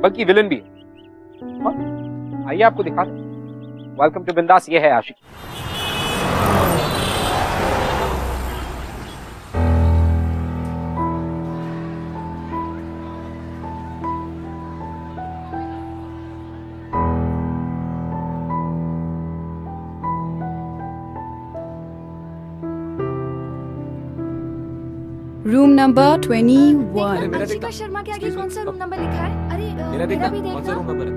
बल्कि विलन भी है। आइए आपको दिखाते। वेलकम टू बिंदास, ये है आशिक। Room number 21। अंशिका शर्मा के आगे कौन सा रूम नंबर लिखा है? अरे मेरा भी देखना। कौन सा रूम नंबर है?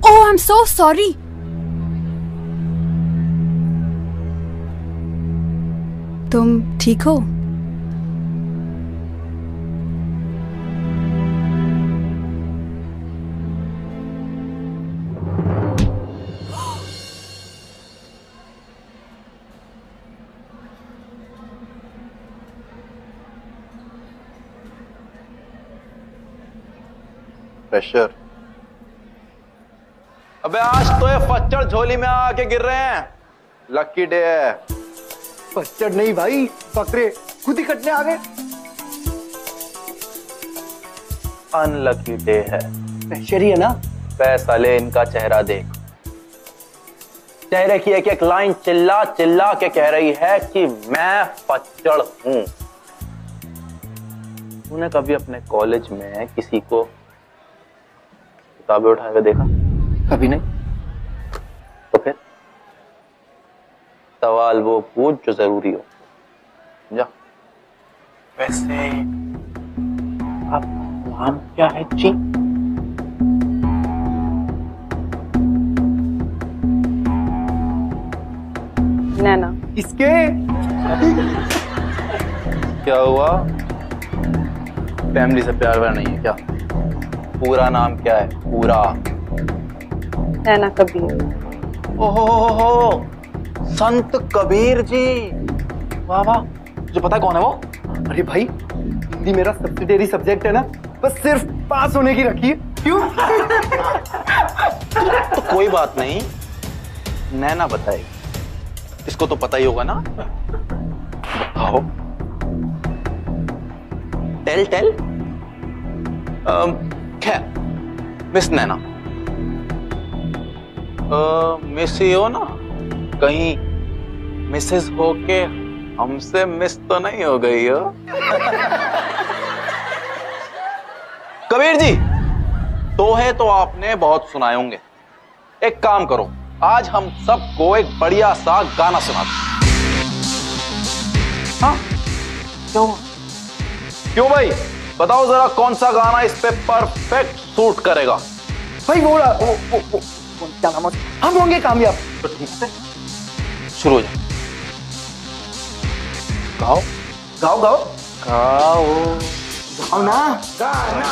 Oh, I'm so sorry. तुम ठीक हो? प्रेशर। अबे आज तो ये फच्चड़ झोली में आके गिर रहे हैं। लकी डे है। फच्चड़ नहीं भाई, बकरे खुद ही कटने आ गए। अनलकी डे है। प्रेशर ही है ना। साले इनका चेहरा देख। चेहरे की एक एक लाइन चिल्ला चिल्ला के कह रही है कि मैं फच्चड़ हूं। तूने कभी अपने कॉलेज में किसी को किताबें उठाकर देखा? कभी नहीं। तो फिर सवाल वो पूछ जो जरूरी हो। जा। वैसे आपका नाम क्या है जी? नैना। इसके क्या हुआ? फैमिली से प्यार व्यार नहीं है क्या? पूरा नाम क्या है? पूरा। नैना कबीर। ओहो, संत कबीर जी। वाह वाह। जो पता है कौन है वो? अरे भाई, हिंदी मेरा सब्सिडियरी सब्जेक्ट है ना, बस सिर्फ पास होने की रखी है। क्यों? तो कोई बात नहीं, नैना बताएगी। इसको तो पता ही होगा ना। बताओ। टेल। खैर, मिस नैना, मिस ही हो ना? कहीं मिसेस होके हमसे मिस तो नहीं हो गई हो? कबीर जी, दोहे तो आपने बहुत सुनाए होंगे। एक काम करो, आज हम सबको एक बढ़िया सा गाना सुनाते। हाँ? क्यों भाई? बताओ जरा कौन सा गाना इस पे परफेक्ट सूट करेगा? भाई वो क्या नाम है? हम होंगे कामयाब। तो ठीक है, शुरू हो जाए। गाओ गाओ गाओ गाओ गाओ ना। गाना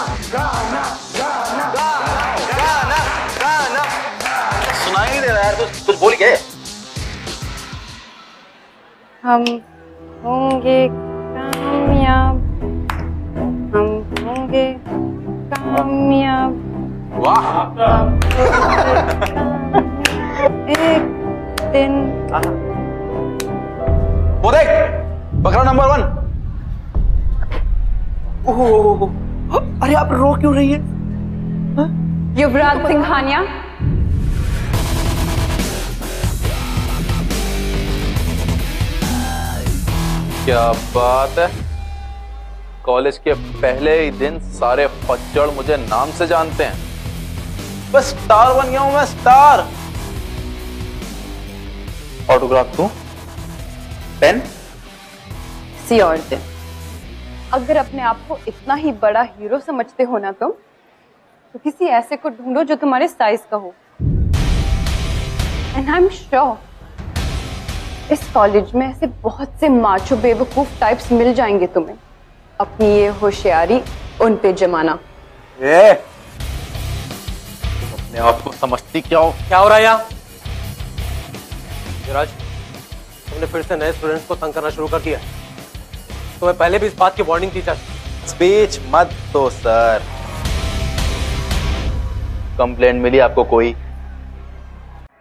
सुनाई नहीं दे रहा यार। कुछ बोल गए। हम होंगे कामयाब, हम होंगे कामयाब। वाह। एक दिन। वो देख, बकरा नंबर 1। ओहो, अरे आप रो क्यों रही है? युवराज सिंघानिया। क्या बात है। कॉलेज के पहले ही दिन सारे फच्चड़ मुझे नाम से जानते हैं। बस स्टार बन गया हूं मैं, स्टार। ऑटोग्राफ दूं? पेन? किसी और दिन। अगर अपने आप को इतना ही बड़ा हीरो समझते हो ना तुम, तो किसी ऐसे को ढूंढो जो तुम्हारे साइज का हो। एंड आई एम श्योर इस कॉलेज में ऐसे बहुत से माचो बेवकूफ टाइप्स मिल जाएंगे तुम्हें। अपनी ये होशियारी उन पे जमाना। अपने आप को समझती क्या हो? क्या हो रहा है यहाँ? युवराज, तुमने फिर से नए स्टूडेंट्स को तंग करना शुरू कर दिया। तुम्हें पहले भी इस बात की वार्निंग दी थी। स्पीच मत दो सर। कंप्लेंट मिली आपको कोई?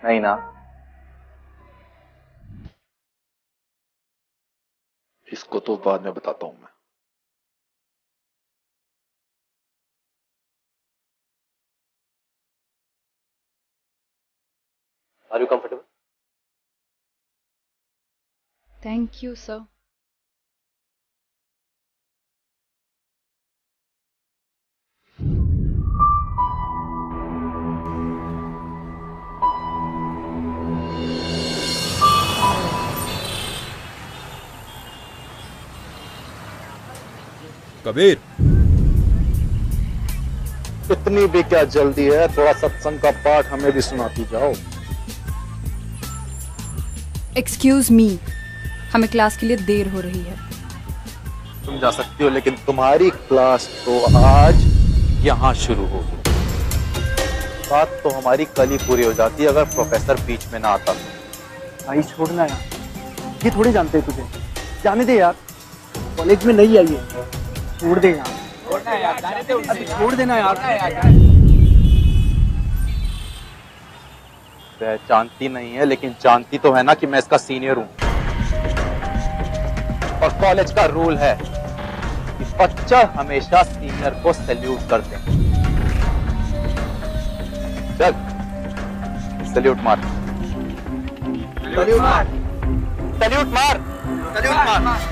नहीं ना? इसको तो बाद में बताता हूं मैं। Are you comfortable? Thank you sir. Kabir, इतनी भी क्या जल्दी है, थोड़ा सत्संग का पाठ हमें भी सुनाती जाओ। एक्सक्यूज मी, हमें क्लास के लिए देर हो रही है। तुम जा सकती हो, लेकिन तुम्हारी क्लास तो आज यहाँ शुरू होगी। बात तो हमारी कल ही पूरी हो जाती अगर प्रोफेसर बीच में ना आता। भाई छोड़ना यार, ये थोड़े जानते हैं तुझे, जाने दे यार, कॉलेज में नहीं आई है, छोड़ दे यार, छोड़ देना यार। पहचानती नहीं है, लेकिन जानती तो है ना कि मैं इसका सीनियर हूं। और कॉलेज का रूल है कि बच्चा हमेशा सीनियर को सैल्यूट करते हैं। चल सैल्यूट मार, सैल्यूट मार, सैल्यूट मार, सैल्यूट मार।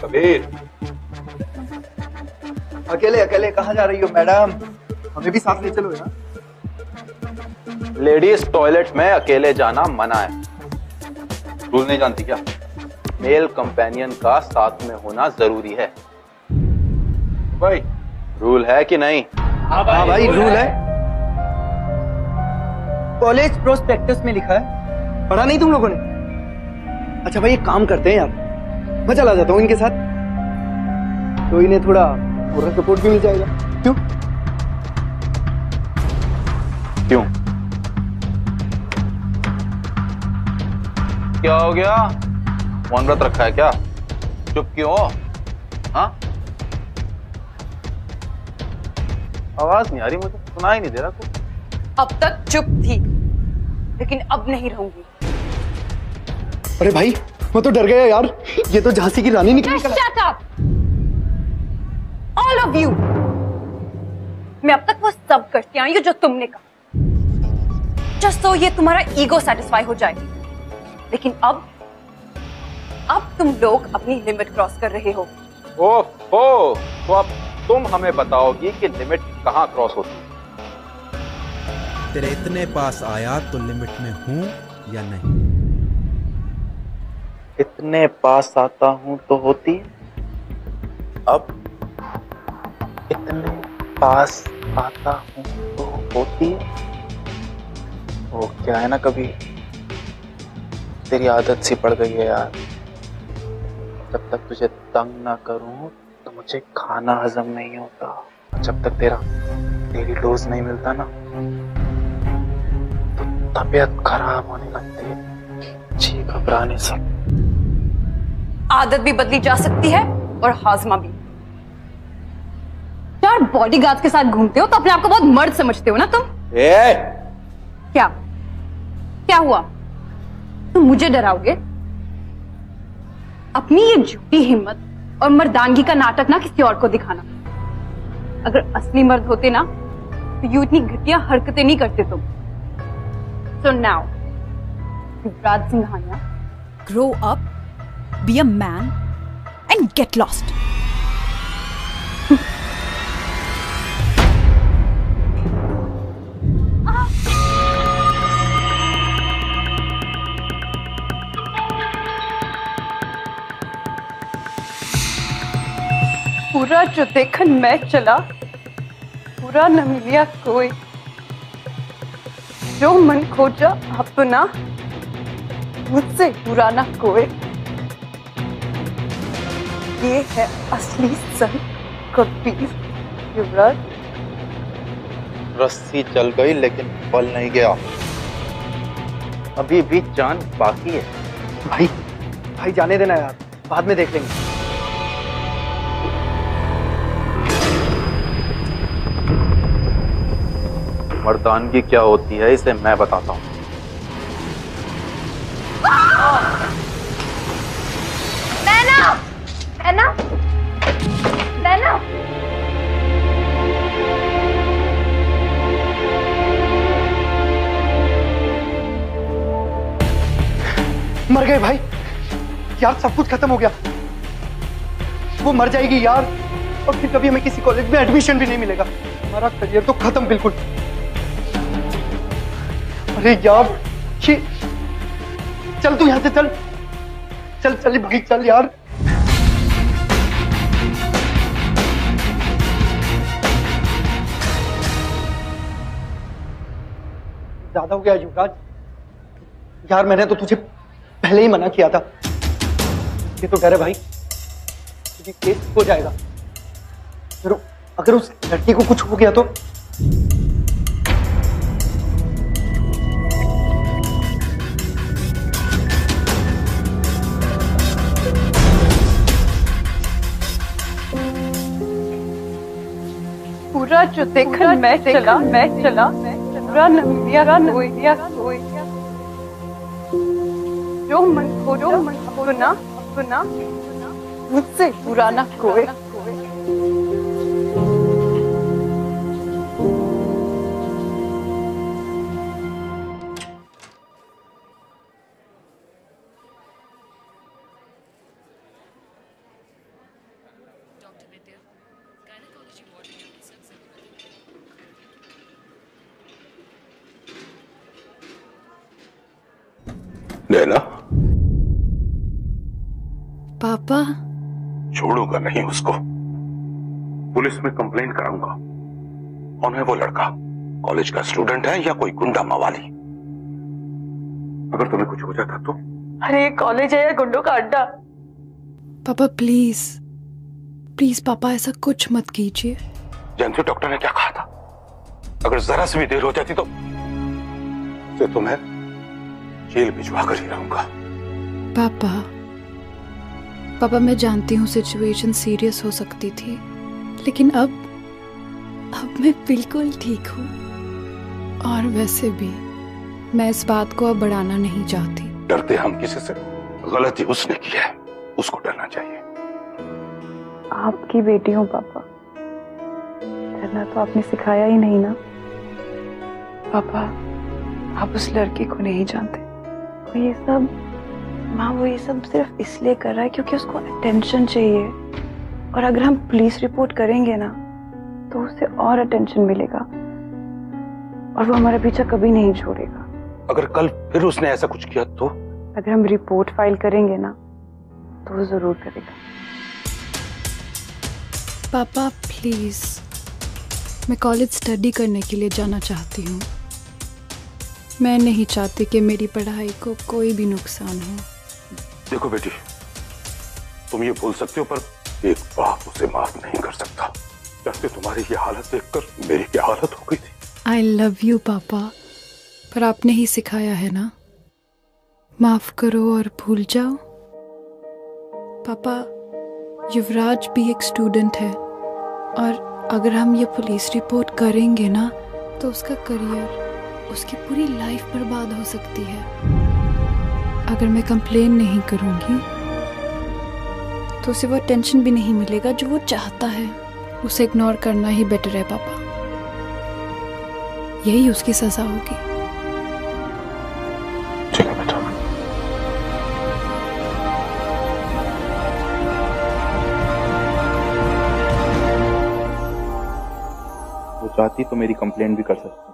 कबीर, अकेले अकेले कहाँ जा रही हो मैडम? हमें भी साथ ले चलो यार। लेडीज टॉयलेट में अकेले जाना मना है। रूल नहीं जानती क्या? मेल कंपेनियन का साथ में होना जरूरी है। भाई रूल है कि नहीं? हाँ भाई रूल है। कॉलेज प्रोस्पेक्टस में लिखा है, पढ़ा नहीं तुम लोगों ने? अच्छा भाई एक काम करते हैं यार, मैं चला जाता हूँ इनके साथ, तो इन्हें थोड़ा मोरल सपोर्ट भी मिल जाएगा। क्यों? क्यों? क्या हो गया? मौन व्रत रखा है क्या? चुप क्यों हो? हाँ? आवाज नहीं आ रही, मुझे सुनाई नहीं दे रहा कुछ। अब तक चुप थी, लेकिन अब नहीं रहूंगी। अरे भाई मैं तो डर गया यार, ये तो झांसी की रानी निकली। Shut up! All of you! मैं अब तक वो सब करती आई हूँ जो तुमने कहा, जस्ट तो ये तुम्हारा ईगो सेटिस्फाई हो जाए। लेकिन अब तुम लोग अपनी लिमिट क्रॉस कर रहे हो। ओहो, तो अब तुम हमें बताओगी कि लिमिट कहाँ क्रॉस होती है? तेरे इतने पास आया तो लिमिट में हूं या नहीं? इतने पास आता हूं तो होती है। अब इतने पास आता हूं तो होती है। वो क्या है ना, कभी तेरी आदत सी पड़ गई है यार। जब तक तुझे तंग ना करूं तो मुझे खाना हजम नहीं होता। जब तक तेरा डेली डोज नहीं मिलता ना, तो तबीयत खराब होने लगती है, जी घबराने से। आदत भी बदली जा सकती है और हाजमा भी। यार बॉडीगार्ड के साथ घूमते हो तो अपने आप को बहुत मर्द समझते हो ना तुम? ए! क्या क्या हुआ? तुम मुझे डराओगे? अपनी ये झूठी हिम्मत और मर्दानगी का नाटक ना किसी और को दिखाना। अगर असली मर्द होते ना तो यूं इतनी घटिया हरकतें नहीं करते तुम। So now, Yuvraj Singhania, Grow up, be a man, and get lost. पूरा जो देखन मैं चला, पूरा न मिलिया कोई। जो मन खोजा अपना, मुझसे बुरा ना कोई। ये है असली संत कबीर। युवराज, रस्सी चल गई लेकिन बल नहीं गया। अभी भी जान बाकी है। भाई भाई जाने देना यार, बाद में देख लेंगे। मर्दानगी क्या होती है इसे मैं बताता हूँ। नैना, नैना, नैना। मर गए भाई यार, सब कुछ खत्म हो गया। वो मर जाएगी यार, और फिर कभी हमें किसी कॉलेज में एडमिशन भी नहीं मिलेगा। हमारा करियर तो खत्म बिल्कुल। अरे यार, चल तू यहां से चल चल चल भाई चल यार। ज्यादा हो गया युवराज यार, मैंने तो तुझे पहले ही मना किया था। ये तो डर है भाई, तुझे केस हो जाएगा। अगर उस लड़की को कुछ हो गया तो पूरा जो देखन मैं चला, पूरा न मिलिया कोई। जो मन खोजा अपना, मुझसे बुरा ना कोई। नैना, पापा, छोड़ूंगा नहीं उसको। पुलिस में कंप्लेंट कराऊंगा। कौन है वो लड़का? कॉलेज का स्टूडेंट है या कोई गुंडा मवाली? अगर तुम्हें कुछ हो जाता तो? अरे कॉलेज है या गुंडों का अड्डा? पापा प्लीज प्लीज पापा ऐसा कुछ मत कीजिए। जानती हो डॉक्टर ने क्या कहा था? अगर जरा सी भी देर हो जाती तो तुम्हें जेल भिजवा कर ही रहूंगा। पापा मैं जानती हूँ सिचुएशन सीरियस हो सकती थी, लेकिन अब मैं बिल्कुल ठीक हूँ। और वैसे भी मैं इस बात को अब बढ़ाना नहीं चाहती। डरते हम किसी से? गलती उसने की है, उसको डरना चाहिए। आपकी बेटी हूँ पापा, डरना तो आपने सिखाया ही नहीं ना। पापा आप उस लड़की को नहीं जानते। वो ये सब माँ, वो ये सब सिर्फ इसलिए कर रहा है क्योंकि उसको अटेंशन चाहिए। और अगर हम पुलिस रिपोर्ट करेंगे ना तो उसे और अटेंशन मिलेगा और वो हमारा पीछा कभी नहीं छोड़ेगा। अगर कल फिर उसने ऐसा कुछ किया तो? अगर हम रिपोर्ट फाइल करेंगे ना तो वो जरूर करेगा। पापा प्लीज, मैं कॉलेज स्टडी करने के लिए जाना चाहती हूँ। मैं नहीं चाहती कि मेरी पढ़ाई को कोई भी नुकसान हो। देखो बेटी, तुम ये बोल सकते हो पर एक बाप उसे माफ नहीं कर सकता। जैसे तुम्हारी ये हालत देखकर मेरी क्या हालत हो गई थी। आई लव यू पापा, पर आपने ही सिखाया है ना, माफ करो और भूल जाओ। पापा युवराज भी एक स्टूडेंट है और अगर हम ये पुलिस रिपोर्ट करेंगे ना तो उसका करियर, उसकी पूरी लाइफ बर्बाद हो सकती है। अगर मैं कंप्लेन नहीं करूंगी तो उसे वो टेंशन भी नहीं मिलेगा जो वो चाहता है। उसे इग्नोर करना ही बेटर है पापा, यही उसकी सजा होगी। ठीक है बेटा। वो चाहती तो मेरी कंप्लेंट भी कर सकती।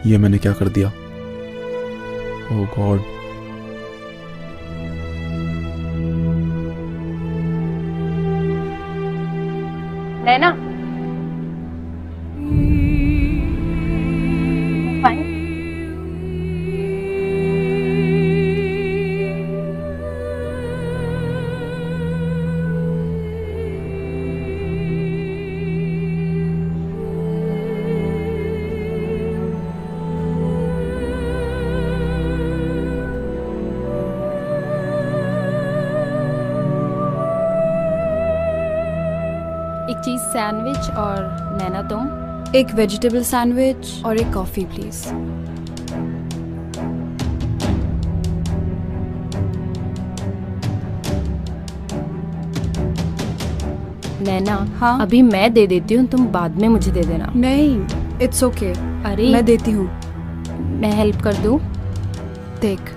ये मैंने क्या कर दिया? ओह गॉड। नैना, फाइन। एक चीज सैंडविच और नैना तुम? एक वेजिटेबल सैंडविच और एक कॉफी प्लीज। नैना हाँ, अभी मैं दे देती हूँ, तुम बाद में मुझे दे देना। नहीं, इट्स ओके। अरे मैं देती हूँ। मैं हेल्प कर दूँ? देख,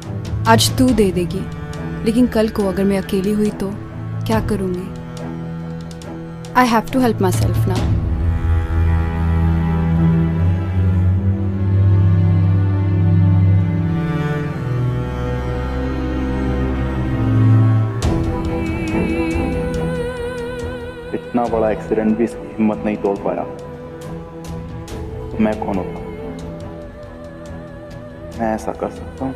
आज तू दे देगी, लेकिन कल को अगर मैं अकेली हुई तो क्या करूँगी? I have to help myself now. इतना बड़ा एक्सीडेंट भी इसकी हिम्मत नहीं तोड़ पाया, तो मैं कौन होता? मैं ऐसा कर सकता हूँ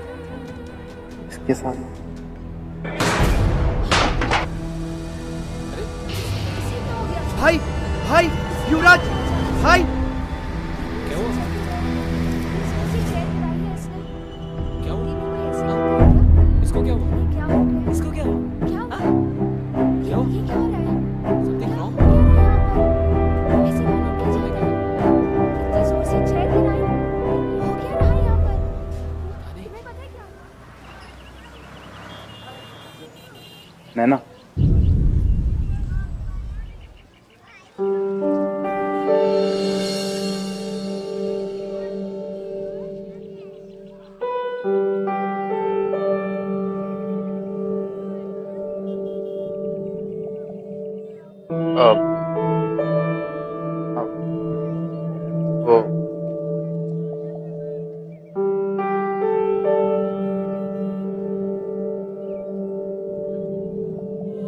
इसके साथ? भाई भाई युवराज भाई, क्या हुआ? क्या हुआ? इसको क्या हुआ? इसको क्या हुआ? क्या हुआ? Something wrong? Naina,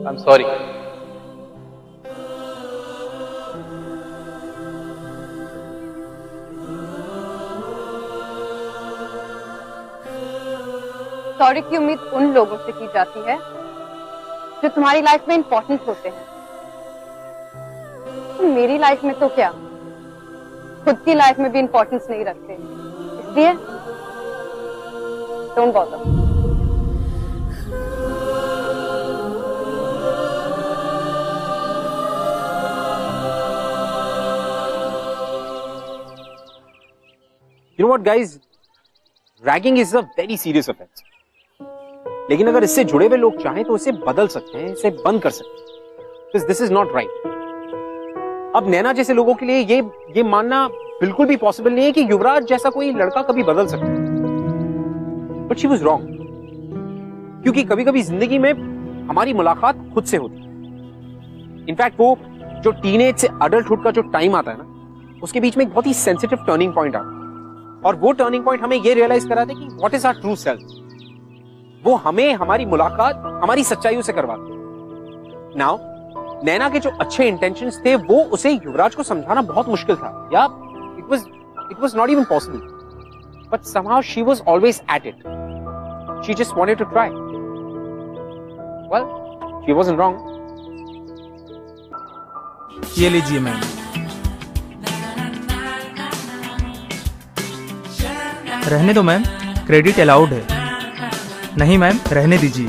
I'm sorry. Sorry की उम्मीद उन लोगों से की जाती है जो तुम्हारी लाइफ में इंपॉर्टेंट होते हैं। तो मेरी लाइफ में तो क्या, खुद की लाइफ में भी इंपॉर्टेंस नहीं रखते, इसलिए don't bother. You know what, guys? Ragging is a very serious offense. लेकिन अगर इससे जुड़े हुए लोग चाहें तो इसे बदल सकते हैं, इसे बंद कर सकते हैं। Because this is not right. अब नैना जैसे लोगों के लिए ये मानना बिल्कुल भी पॉसिबल नहीं है कि युवराज जैसा कोई लड़का कभी बदल सकता है। But she was wrong. क्योंकि कभी-कभी जिंदगी में हमारी मुलाकात खुद से होती है। इनफैक्ट वो जो टीनेज से अडल्टहुड का जो टाइम आता है ना, उसके बीच में एक बहुत ही सेंसिटिव टर्निंग पॉइंट आता है। और वो टर्निंग पॉइंट हमें ये रियलाइज कराते कि what is our true self. वो हमें हमारी मुलाकात हमारी सच्चाइयों से करवाते। नाउ नैना के जो अच्छे इंटेंशंस थे वो उसे युवराज को समझाना बहुत मुश्किल था, या it was not even possible, but somehow she was always at it. She just wanted to try. Well, she wasn't wrong. ये लीजिए मैम। रहने दो मैम, क्रेडिट अलाउड है। नहीं मैम, रहने दीजिए।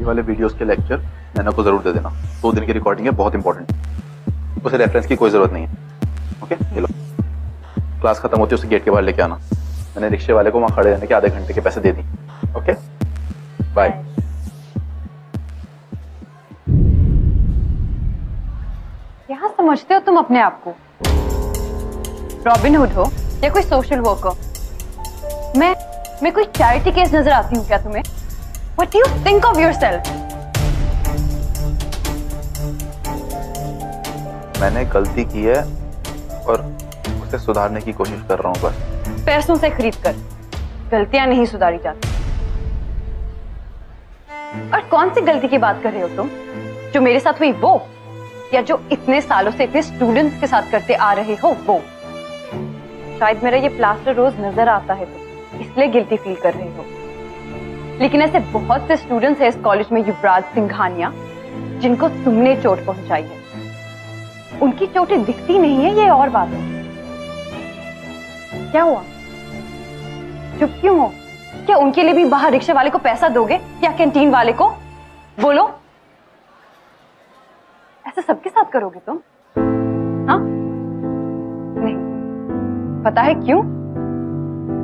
वाले वीडियोस के लेक्चर नैना को जरूर दे देना। 2 दिन की रिकॉर्डिंग है, बहुत इंपॉर्टेंट। उसे रेफरेंस की कोई जरूरत नहीं है। ओके, ये लो। क्लास खत्म होती है उसे गेट के बाहर लेके आना। मैंने रिक्शे वाले को वहां खड़े रहने के आधे घंटे के पैसे दे दी। Okay, bye. क्या समझते हो तुम अपने आप को? रॉबिनहुड हो या कोई सोशल वर्कर? मैं कोई चैरिटी केस नजर आती हूँ क्या तुम्हें? What do you think of yourself? मैंने गलती की है और उसे सुधारने की कोशिश कर रहा हूँ बस। पैसों से खरीद कर गलतियां नहीं सुधारी जाती। और कौन सी गलती की बात कर रहे हो तुम? जो मेरे साथ हुई वो, या जो इतने सालों से इतने स्टूडेंट्स के साथ करते आ रहे हो वो? शायद मेरा ये प्लास्टर रोज नजर आता है तो इसलिए गिल्टी फील कर रहे हो, लेकिन ऐसे बहुत से स्टूडेंट्स हैं इस कॉलेज में युवराज सिंघानिया जिनको तुमने चोट पहुंचाई है। उनकी चोटें दिखती नहीं है ये और बात है। क्या हुआ? चुप क्यों हो? क्या उनके लिए भी बाहर रिक्शे वाले को पैसा दोगे या कैंटीन वाले को? बोलो, ऐसा सबके साथ करोगे तुम? हाँ? नहीं। पता है क्यों?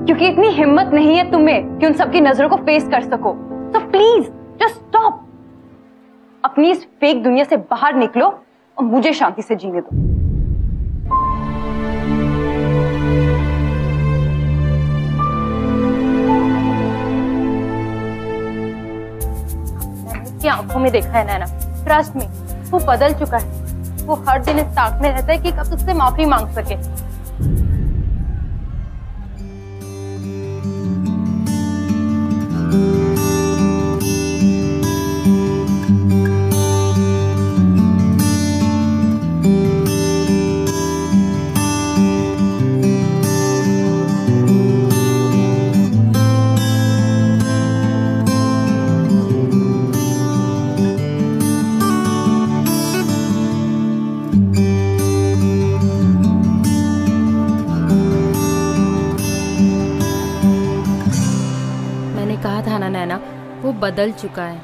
क्योंकि इतनी हिम्मत नहीं है तुम्हें कि उन सबकी नजरों को फेस कर सको। तो प्लीज जस्ट स्टॉप। अपनी इस फेक दुनिया से बाहर निकलो और मुझे शांति से जीने दो। उसकी आंखों में देखा है नैना, ट्रस्ट में वो बदल चुका है। वो हर दिन इस ताक में रहता है कि कब उससे माफी मांग सके। कहा था ना नैना, वो बदल चुका है।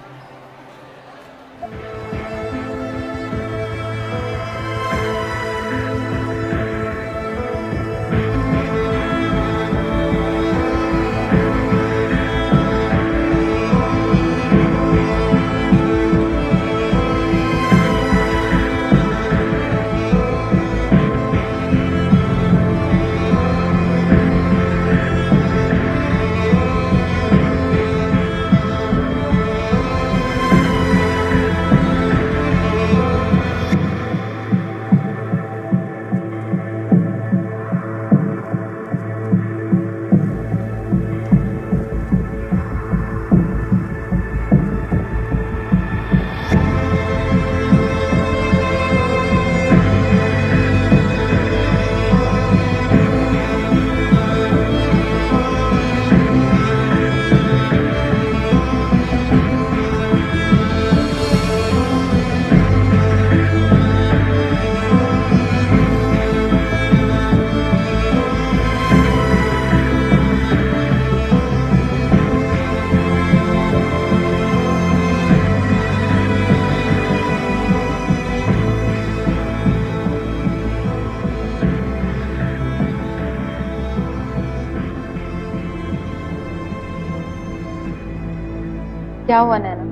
क्या हुआ नैना,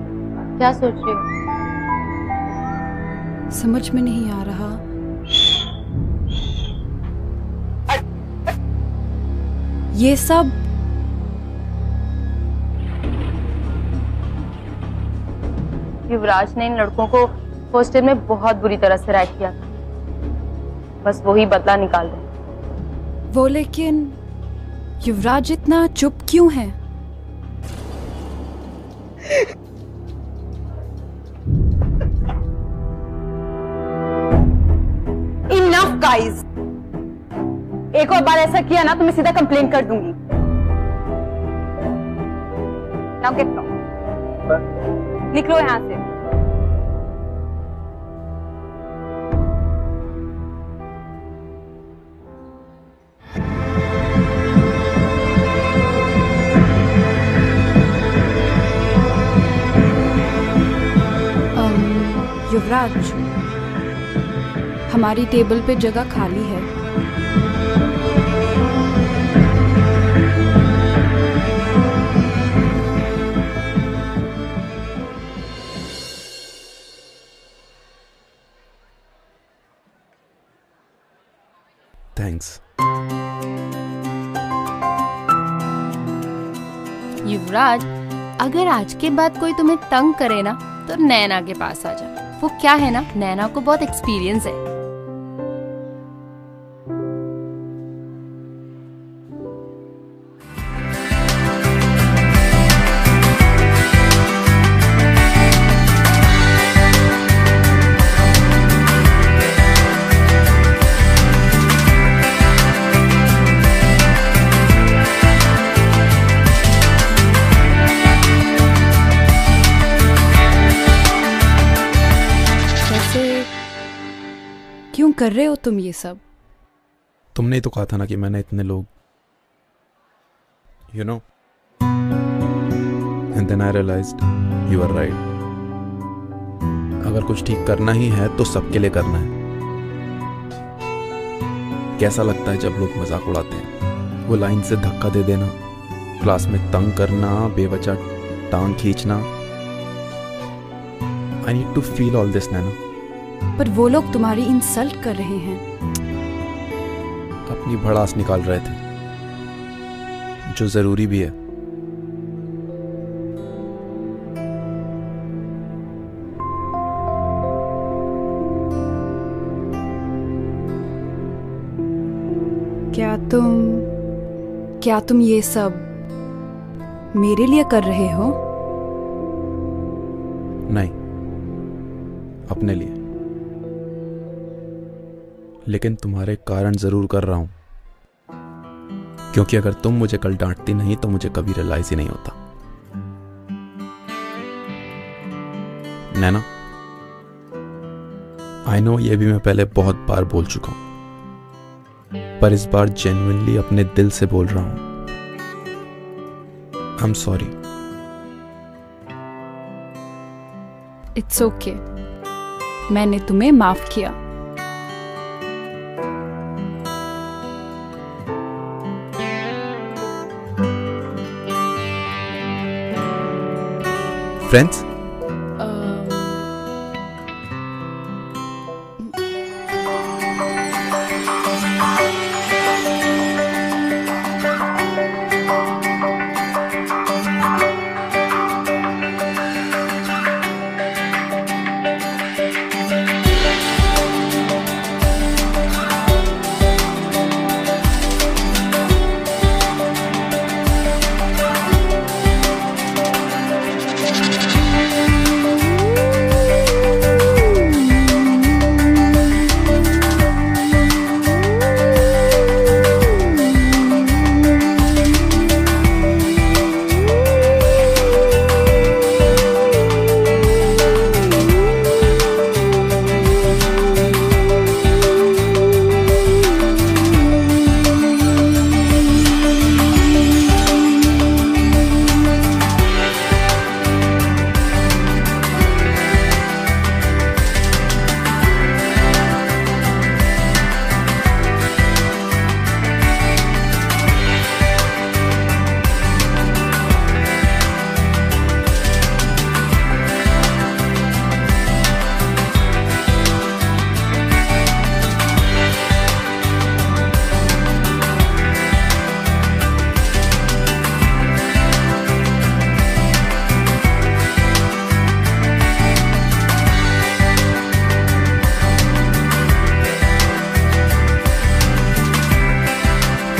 क्या सोच रही हो? समझ में नहीं आ रहा। ये सब युवराज ने इन लड़कों को हॉस्टल में बहुत बुरी तरह से रैक किया था, बस वही बदला निकाल रहे। वो, लेकिन युवराज इतना चुप क्यों है? Enough guys! एक और बार ऐसा किया ना तो मैं सीधा कंप्लेन कर दूंगी। Now get lost. निकलो यहां से। युवराज, हमारी टेबल पे जगह खाली है। थैंक्स। युवराज, अगर आज के बाद कोई तुम्हें तंग करे ना तो नैना के पास आ जा। वो क्या है ना, नैना को बहुत एक्सपीरियंस है। क्यों कर रहे हो तुम ये सब? तुमने ही तो कहा था ना कि मैंने इतने लोग, you know, and then I realized you are right. अगर कुछ ठीक करना ही है तो सबके लिए करना है। कैसा लगता है जब लोग मजाक उड़ाते हैं, वो लाइन से धक्का दे देना, क्लास में तंग करना, बेवजह टांग खींचना। I need to feel all this, नैना। पर वो लोग तुम्हारी इंसल्ट कर रहे हैं। अपनी भड़ास निकाल रहे थे, जो जरूरी भी है। क्या तुम ये सब मेरे लिए कर रहे हो? नहीं, अपने लिए। लेकिन तुम्हारे कारण जरूर कर रहा हूं, क्योंकि अगर तुम मुझे कल डांटती नहीं तो मुझे कभी रियलाइज ही नहीं होता। नैना, आई नो ये भी मैं पहले बहुत बार बोल चुका हूं, पर इस बार जेन्युइनली अपने दिल से बोल रहा हूं। I am sorry. It's okay, मैंने तुम्हें माफ किया। फ्रेंड्स,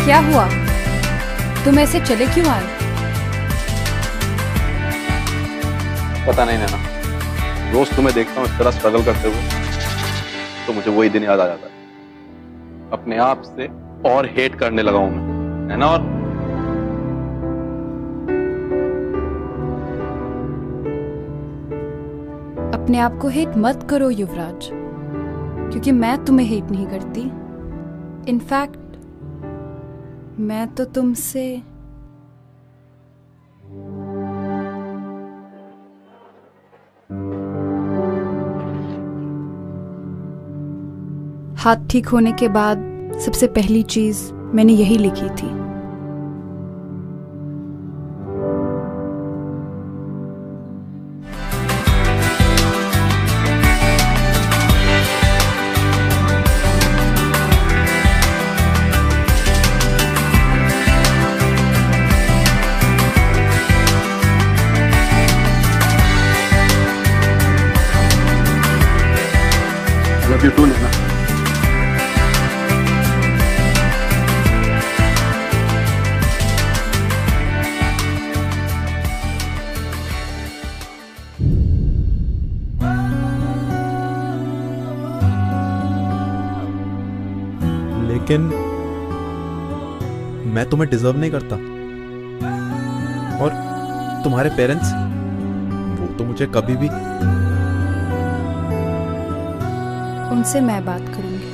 क्या हुआ? तुम ऐसे चले क्यों आए? पता नहीं नैना, रोज तुम्हें देखता हूँ इस तरह स्ट्रगल करते हुए तो मुझे वही दिन याद आ जाता है। अपने आप से और हेट करने लगा हूं मैं, है ना? और अपने आप को हेट मत करो युवराज, क्योंकि मैं तुम्हें हेट नहीं करती। इनफैक्ट मैं तो तुमसे हाथ ठीक होने के बाद सबसे पहली चीज मैंने यही लिखी थी। लव यू टू नैना। लेकिन मैं तुम्हें डिजर्व नहीं करता, और तुम्हारे पेरेंट्स वो तो मुझे कभी भी। उनसे मैं बात करूंगी।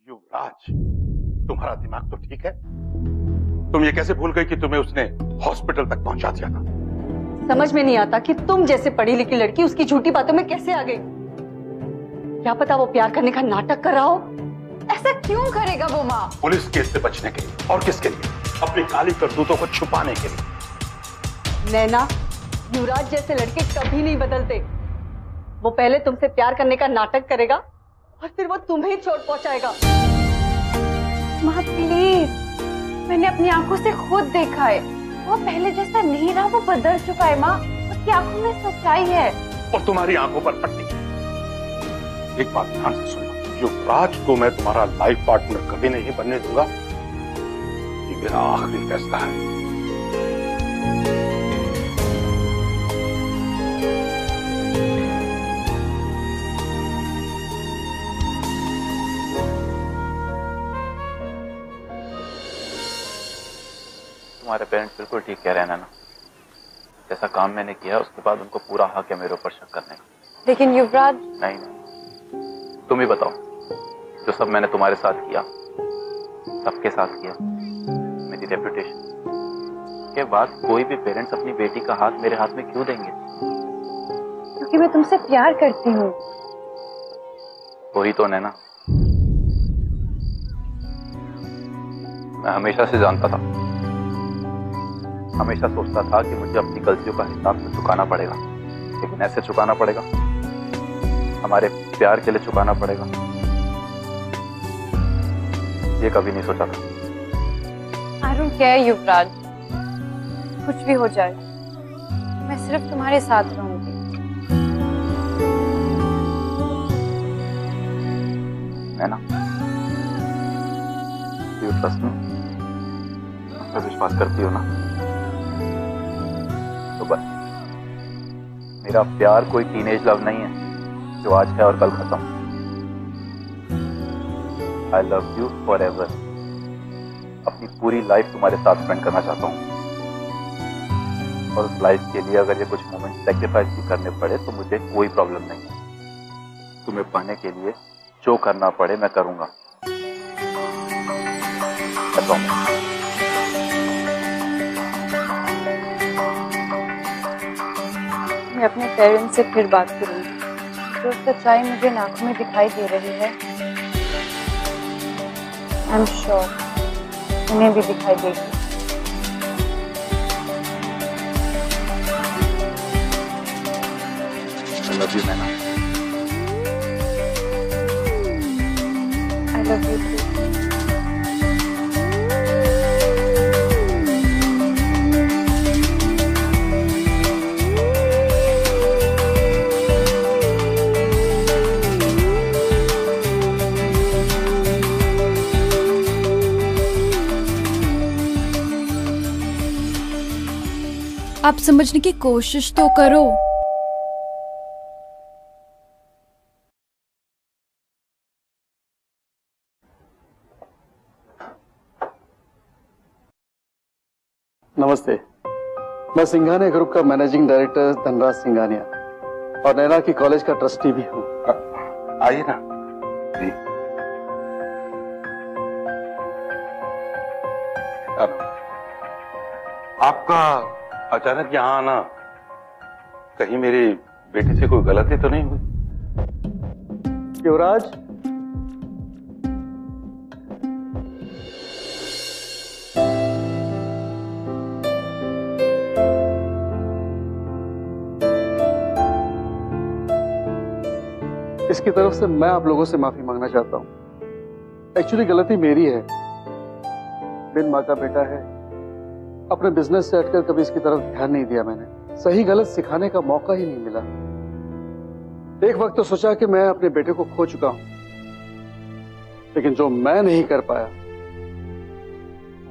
युवराज, तुम्हारा दिमाग तो ठीक है? तुम ये कैसे भूल गई कि तुम्हें उसने हॉस्पिटल तक पहुंचा दिया था? समझ में नहीं आता कि तुम जैसे पढ़ी लिखी लड़की उसकी झूठी बातों में कैसे आ गई। क्या पता वो प्यार करने का नाटक कर रहा हो। ऐसा क्यों करेगा वो माँ? पुलिस केस से बचने के लिए। और किसके लिए? अपनी काली करतूतों को छुपाने के लिए। नैना, युवराज जैसे लड़के कभी नहीं बदलते। वो पहले तुमसे प्यार करने का नाटक करेगा और फिर वो तुम्हें ही चोट पहुंचाएगा। माँ प्लीज, मैंने अपनी आंखों से खुद देखा है, वो पहले जैसा नहीं रहा, वो बदल चुका है माँ। उसकी आंखों में सच्चाई है। और तुम्हारी आंखों पर पट्टी। एक बात ध्यान से सुनो, युवराज को मैं तुम्हारा लाइफ पार्टनर कभी नहीं बनने दूंगा। ये मेरा आखिरी फैसला है। तुम्हारे पेरेंट्स बिल्कुल ठीक कह रहे हैं ना। जैसा काम मैंने किया उसके बाद उनको पूरा हक है मेरे ऊपर शक करने का। लेकिन युवराज। नहीं, तुम ही बताओ, जो सब मैंने तुम्हारे साथ किया, सबके साथ किया, मेरी रेपुटेशन के बाद कोई भी पेरेंट्स अपनी बेटी का हाथ मेरे हाथ में क्यों देंगे? क्योंकि मैं तुमसे प्यार करती हूँ। वही तो नैना, मैं हमेशा से जानता था, हमेशा सोचता था कि मुझे अपनी गलतियों का हिसाब तो चुकाना पड़ेगा, लेकिन ऐसे चुकाना पड़ेगा, हमारे प्यार के लिए चुकाना पड़ेगा, ये कभी नहीं सोचा था। आई डोंट केयर युवराज, कुछ भी हो जाए, मैं सिर्फ तुम्हारे साथ रहूंगी। नैना, यू ट्रस्ट मी? मुझ पर विश्वास करती हो ना? तो बस, मेरा प्यार कोई टीनेज लव नहीं है जो आज है और कल खत्म। I love you for ever. अपनी पूरी लाइफ तुम्हारे साथ स्पेंड करना चाहता हूँ, और उस लाइफ के लिए अगर ये कुछ मोमेंट सेक्रीफाइस भी करने पड़े तो मुझे कोई प्रॉब्लम नहीं है। तुम्हें पाने के लिए जो करना पड़े मैं करूंगा। मैं अपने पेरेंट्स से फिर बात करूंगी। जो सच्चाई मुझे आंखों में दिखाई दे रही है, आई एम श्योर उन्हें भी दिखाई देगी। I love you, Naina. I love you too. आप समझने की कोशिश तो करो। नमस्ते, मैं सिंघानिया ग्रुप का मैनेजिंग डायरेक्टर धनराज सिंघानिया और नैना की कॉलेज का ट्रस्टी भी हूँ। आइए ना। आपका अचानक यहाँ आना कहीं मेरी बेटी से कोई गलती तो नहीं हुई? युवराज, इसकी तरफ से मैं आप लोगों से माफी मांगना चाहता हूं। एक्चुअली गलती मेरी है। बिन माँ का बेटा है, अपने बिजनेस से हटकर कभी इसकी तरफ ध्यान नहीं दिया मैंने। सही गलत सिखाने का मौका ही नहीं मिला। एक वक्त तो सोचा कि मैं अपने बेटे को खो चुका हूं, लेकिन जो मैं नहीं कर पाया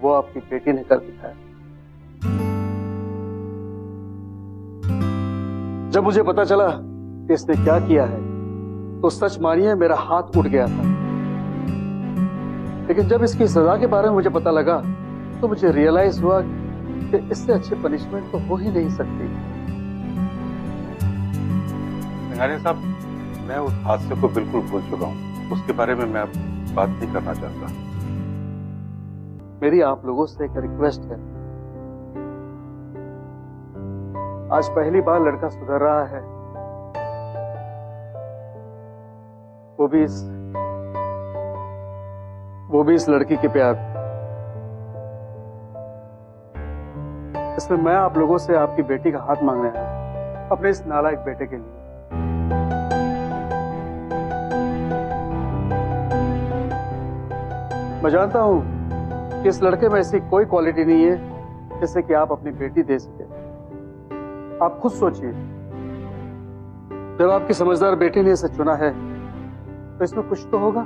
वो आपकी बेटी ने कर दिखाया। जब मुझे पता चला कि इसने क्या किया है तो सच मानिए मेरा हाथ उठ गया था। लेकिन जब इसकी सजा के बारे में मुझे पता लगा तो मुझे रियलाइज हुआ कि इससे अच्छी पनिशमेंट तो हो ही नहीं सकती। सिंघानिया साहब, मैं उस हादसे को बिल्कुल भूल चुका हूँ। उसके बारे में मैं अब बात नहीं करना चाहता। मेरी आप लोगों से एक रिक्वेस्ट है। आज पहली बार लड़का सुधर रहा है, वो भी इस लड़की के प्यार। इसमें मैं आप लोगों से आपकी बेटी का हाथ मांग रहा हूं, अपने इस नालायक बेटे के लिए। मैं जानता हूं कि इस लड़के में ऐसी कोई क्वालिटी नहीं है जिससे कि आप अपनी बेटी दे सके। आप खुद सोचिए, जब आपकी समझदार बेटी ने इसे चुना है तो इसमें कुछ तो होगा।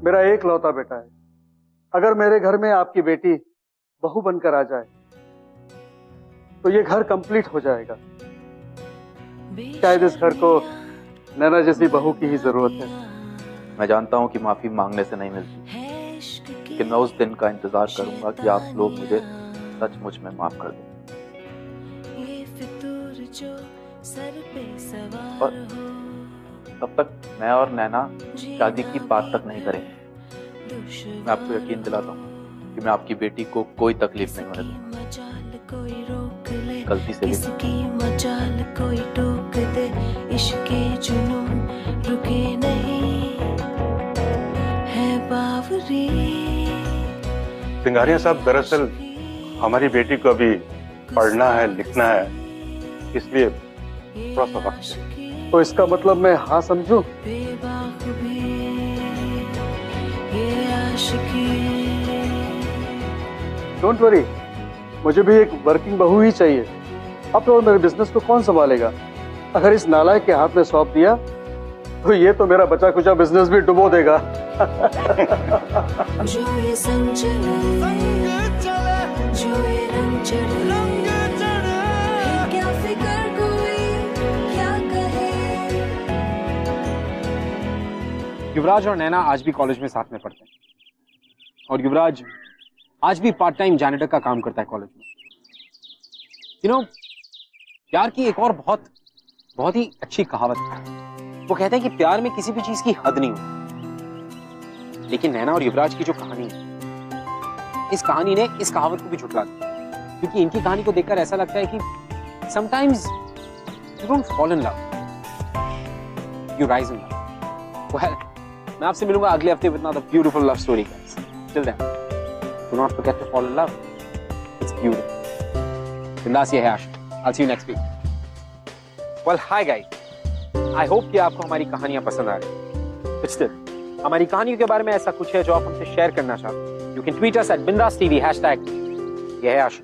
मेरा एक लौता बेटा है। अगर मेरे घर में आपकी बेटी बहू बनकर आ जाए तो ये घर कंप्लीट हो जाएगा। शायद इस घर को नैना जैसी बहू की ही जरूरत है। मैं जानता हूं कि माफी मांगने से नहीं मिलती, लेकिन मैं उस दिन का इंतजार करूंगा कि आप लोग मुझे सचमुच में माफ कर दें। और तब तक मैं और नैना शादी की बात तक नहीं करेंगे। मैं आपको यकीन दिलाता हूँ कि मैं आपकी बेटी को कोई तकलीफ नहीं होने दूंगा, गलती से भी। कोई टोक दे, इश्क़े जुनून रुके नहीं है बावरी। सिंघानिया साहब, दरअसल हमारी बेटी को अभी पढ़ना है, लिखना है, इसलिए थोड़ा सा वक्त है। तो इसका मतलब मैं हाँ समझूं? डोंट वरी, मुझे भी एक वर्किंग बहू ही चाहिए। अब तो मेरे बिजनेस को कौन संभालेगा? अगर इस नालायक के हाथ में सौंप दिया तो ये तो मेरा बचा कुचा बिजनेस भी डुबो देगा। जो ये संग चले, जो ये रंग चढ़े, क्या फिक्र कोई क्या कहे। युवराज और नैना आज भी कॉलेज में साथ में पढ़ते हैं, और युवराज आज भी पार्ट टाइम जैनिटर का काम करता है कॉलेज में। यू नो, प्यार की एक और बहुत ही अच्छी कहावत है। वो कहते हैं कि प्यार में किसी भी चीज की हद नहीं होती। लेकिन नैना और युवराज की जो कहानी है, इस कहानी ने इस कहावत को भी झुठला दिया। क्योंकि इनकी कहानी को देखकर ऐसा लगता है कि sometimes you don't fall in love, you rise in love. Well, मैं आपसे मिलूंगा अगले हफ्ते with another beautiful love story guys. Till then, do not forget to fall in love. It's beautiful. बिंदास, ये है आशिक। I'll see you next week. Well, hi guys. I hope कि आपको हमारी कहानियां पसंद आ रही। But still, हमारी कहानियों के बारे में ऐसा कुछ है जो आप हमसे शेयर करना चाहते हैं, You can tweet us at Bindas TV #. ये है आशिक।